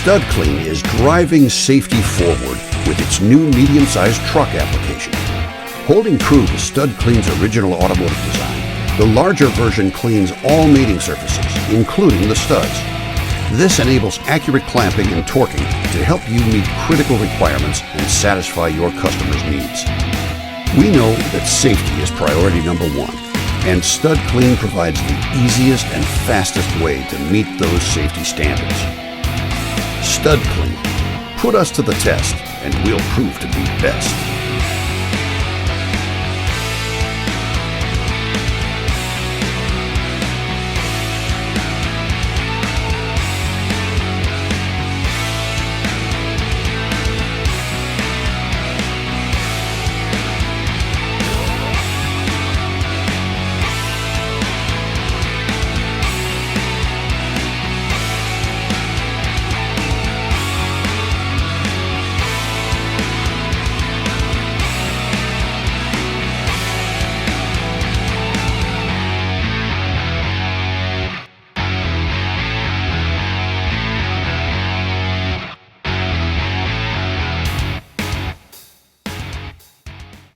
Stud Kleen is driving safety forward with its new medium-sized truck application. Holding true to Stud Kleen's original automotive design, the larger version cleans all mating surfaces, including the studs. This enables accurate clamping and torquing to help you meet critical requirements and satisfy your customers' needs. We know that safety is priority number one, and Stud Kleen provides the easiest and fastest way to meet those safety standards. Stud Kleen. Put us to the test, and we'll prove to be best.